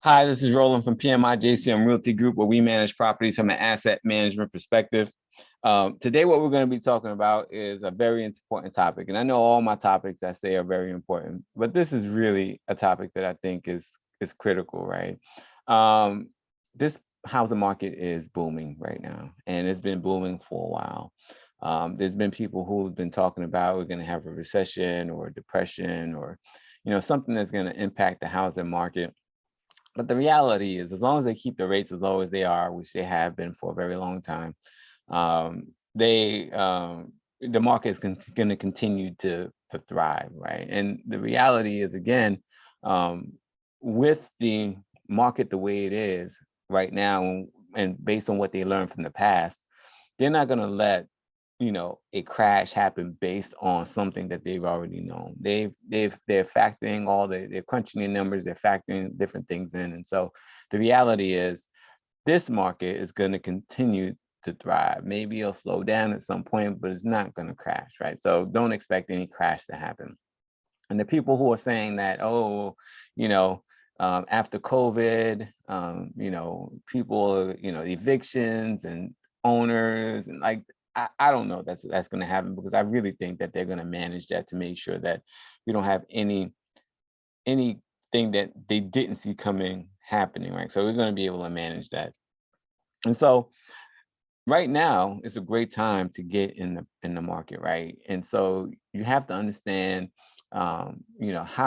Hi, this is Roland from PMI JCM Realty Group, where we manage properties from an asset management perspective. Today, what we're going to be talking about is a very important topic. And I know all my topics I say are very important, but this is really a topic that I think is critical, right? Um, this housing market is booming right now, and it's been booming for a while. There's been people who've been talking about we're going to have a recession or a depression or, something that's going to impact the housing market. But the reality is, as long as they keep the rates as low as they are, which they have been for a very long time, they the market is going to continue to thrive, right? And the reality is, again, um, with the market the way it is right now, and based on what they learned from the past, they're not going to let a crash happen based on something that they've already known. They're factoring they're crunching the numbers, they're factoring different things in. And so the reality is this market is going to continue to thrive. Maybe it'll slow down at some point, but it's not going to crash, right? So don't expect any crash to happen. And the people who are saying that, oh, you know, after COVID, people, evictions and owners and like, I don't know that's going to happen, because I really think that they're going to manage that to make sure that we don't have anything that they didn't see coming happening, right? So we're going to be able to manage that. And so right now is a great time to get in the market, right? And so you have to understand, how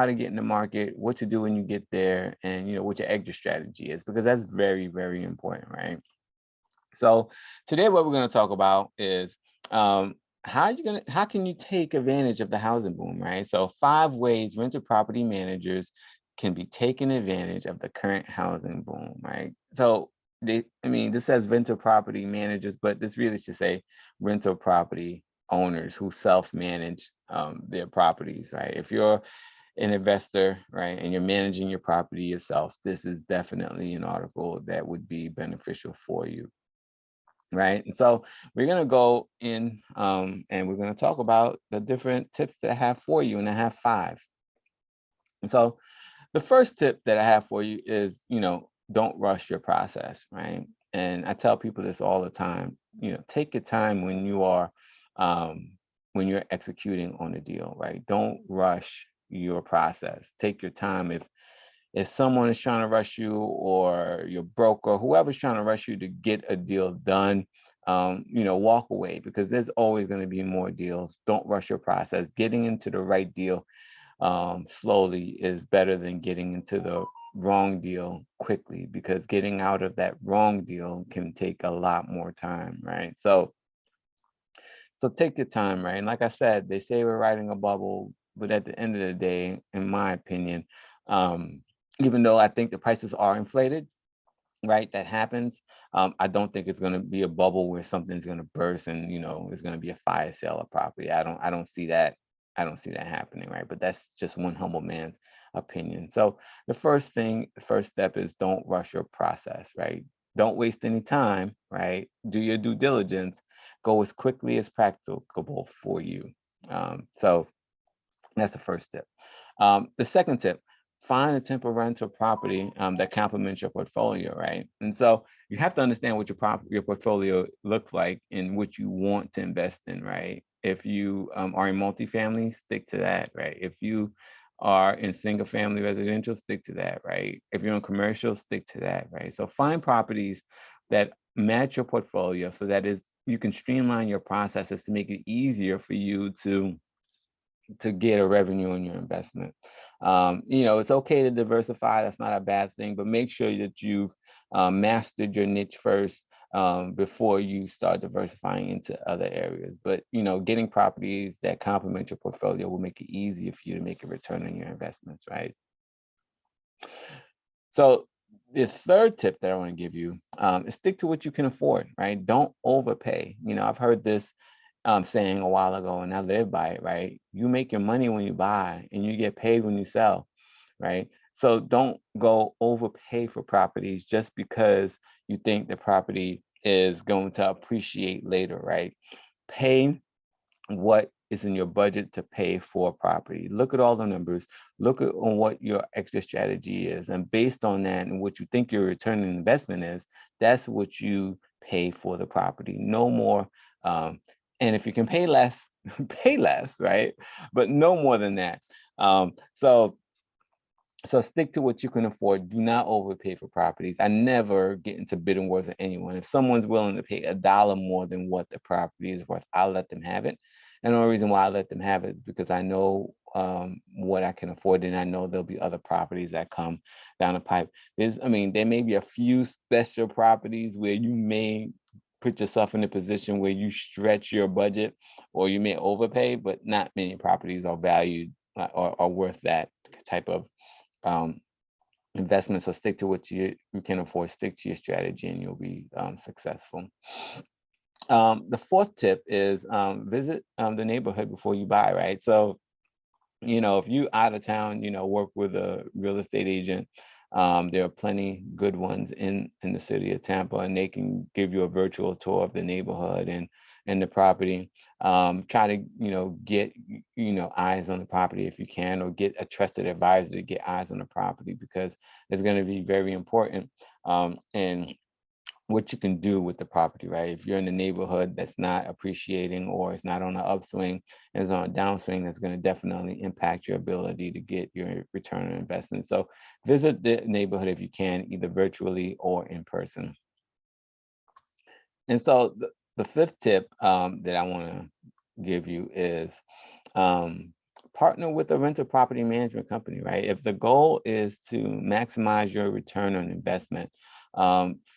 to get in the market, what to do when you get there, and what your exit strategy is, because that's very, very important, right? So today, what we're going to talk about is how can you take advantage of the housing boom, right? So 5 ways rental property managers can be taking advantage of the current housing boom, right? So this says rental property managers, but this really should say rental property owners who self-manage their properties, right? If you're an investor, right, and you're managing your property yourself, this is definitely an article that would be beneficial for you, right? And so we're going to go in and we're going to talk about the different tips that I have for you, and I have 5. And so the first tip that I have for you is, don't rush your process, right? And I tell people this all the time, take your time when you're executing on a deal, right? Don't rush your process. Take your time. If someone is trying to rush you, or your broker, whoever's trying to rush you to get a deal done, walk away, because there's always going to be more deals. Don't rush your process. Getting into the right deal slowly is better than getting into the wrong deal quickly, because getting out of that wrong deal can take a lot more time, right? So take your time, right? And like I said, they say we're riding a bubble, but at the end of the day, in my opinion, um, even though I think the prices are inflated, right, that happens. I don't think it's going to be a bubble where something's going to burst and it's going to be a fire sale of property. I don't see that. I don't see that happening, right? But that's just one humble man's opinion. So first step is don't rush your process, right? Don't waste any time, right? Do your due diligence. Go as quickly as practicable for you. So that's the first tip. The second tip: find a temporary rental property that complements your portfolio, right? And so you have to understand what your portfolio looks like and what you want to invest in, right? If you are in multifamily, stick to that, right? If you are in single family residential, stick to that, right? If you're in commercial, stick to that, right? So find properties that match your portfolio, so that is you can streamline your processes to make it easier for you to get a revenue on your investment. It's okay to diversify. That's not a bad thing, but make sure that you've mastered your niche first before you start diversifying into other areas. But, getting properties that complement your portfolio will make it easier for you to make a return on your investments, right? So the third tip that I want to give you is stick to what you can afford, right? Don't overpay. I've heard this saying a while ago, and I live by it, right? You make your money when you buy, and you get paid when you sell, right? So don't go overpay for properties just because you think the property is going to appreciate later, right? Pay what is in your budget to pay for property. Look at all the numbers, look at on what your exit strategy is, and based on that and what you think your return on investment is, that's what you pay for the property. No more. And if you can pay less, pay less, right? But no more than that. So stick to what you can afford. Do not overpay for properties. I never get into bidding wars with anyone. If someone's willing to pay $1 more than what the property is worth, I'll let them have it. And the only reason why I let them have it is because I know what I can afford, and I know there'll be other properties that come down the pipe. There may be a few special properties where you may put yourself in a position where you stretch your budget or you may overpay, but not many properties are valued or worth that type of um, investment. So stick to what you can afford, stick to your strategy, and you'll be successful. The fourth tip is visit the neighborhood before you buy, right? So, if you out of town, work with a real estate agent. There are plenty good ones in the city of Tampa, and they can give you a virtual tour of the neighborhood and the property. Try to get eyes on the property if you can, or get a trusted advisor to get eyes on the property, because it's going to be very important. And what you can do with the property, right? If you're in a neighborhood that's not appreciating, or it's not on an upswing, and it's on a downswing, that's going to definitely impact your ability to get your return on investment. So visit the neighborhood if you can, either virtually or in person. And so the fifth tip that I want to give you is um, partner with a rental property management company, right? If the goal is to maximize your return on investment,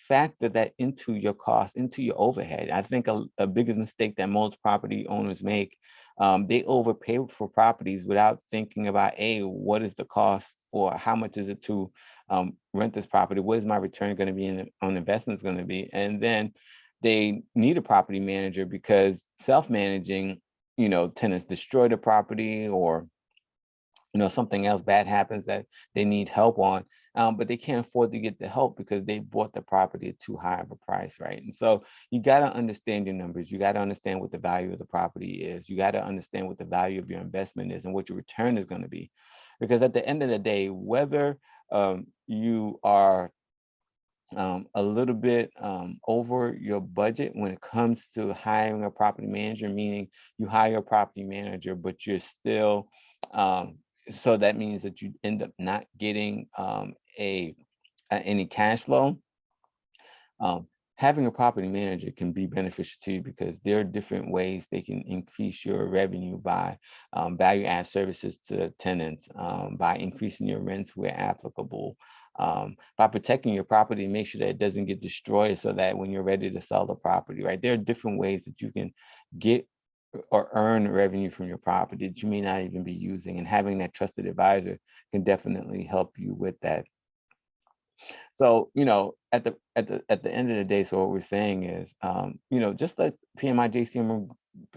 factor that into your cost, into your overhead. I think a biggest mistake that most property owners make, they overpay for properties without thinking about, what is the cost, or how much is it to rent this property? What is my return going to be on investments going to be? And then they need a property manager because self-managing, tenants destroy the property, or something else bad happens that they need help on, but they can't afford to get the help because they bought the property at too high of a price, right? And so you got to understand your numbers. You got to understand what the value of the property is. You got to understand what the value of your investment is and what your return is going to be, because at the end of the day, whether you are a little bit over your budget when it comes to hiring a property manager, meaning you hire a property manager, but you're still, so that means that you end up not getting any cash flow. Um, Having a property manager can be beneficial to you, because there are different ways they can increase your revenue by value add services to tenants, by increasing your rents where applicable, by protecting your property, make sure that it doesn't get destroyed, so that when you're ready to sell the property, right? There are different ways that you can get or earn revenue from your property that you may not even be using, and having that trusted advisor can definitely help you with that. So, at the end of the day, so what we're saying is, just let PMI JCM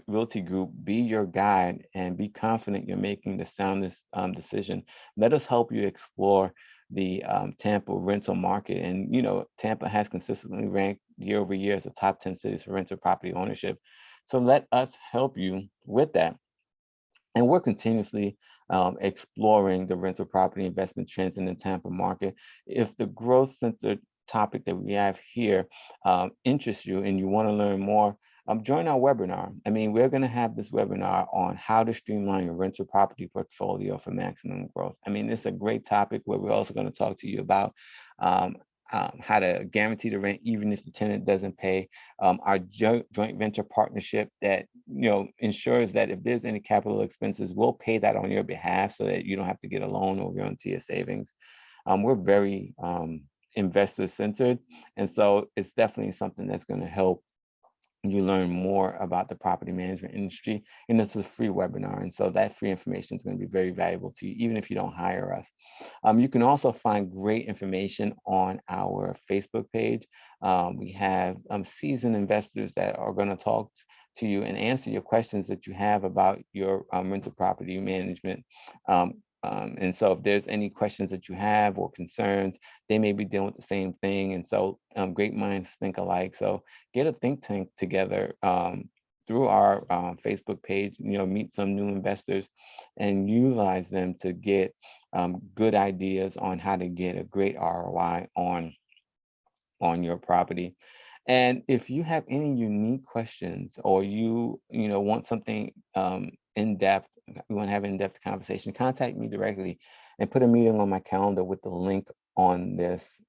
Realty Group be your guide, and be confident you're making the soundest decision. Let us help you explore the Tampa rental market. And Tampa has consistently ranked year over year as the top 10 cities for rental property ownership. So let us help you with that. And we're continuously exploring the rental property investment trends in the Tampa market. If the growth center topic that we have here interests you and you want to learn more, join our webinar. We're going to have this webinar on how to streamline your rental property portfolio for maximum growth. It's a great topic, where we're also going to talk to you about how to guarantee the rent even if the tenant doesn't pay, our joint venture partnership that ensures that if there's any capital expenses, we'll pay that on your behalf, so that you don't have to get a loan or go into your savings. We're very investor centered, and so it's definitely something that's going to help you learn more about the property management industry. And this is a free webinar, and so that free information is going to be very valuable to you, even if you don't hire us. You can also find great information on our Facebook page. We have seasoned investors that are going to talk to you and answer your questions that you have about your rental property management. And so if there's any questions that you have or concerns, they may be dealing with the same thing. And so great minds think alike. So get a think tank together through our Facebook page, meet some new investors and utilize them to get good ideas on how to get a great ROI on your property. And if you have any unique questions, or want something in depth, you want to have an in-depth conversation, contact me directly and put a meeting on my calendar with the link on this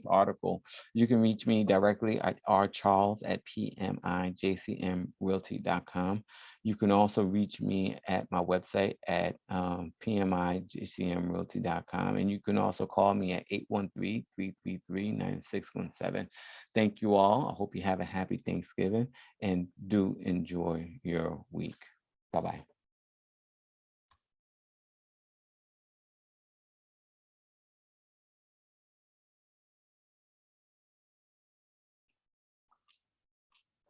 article. You can reach me directly at rcharles@pmijcmrealty.com. You can also reach me at my website at pmijcmrealty.com. And you can also call me at 813-333-9617. Thank you all. I hope you have a happy Thanksgiving and do enjoy your week. Bye-bye.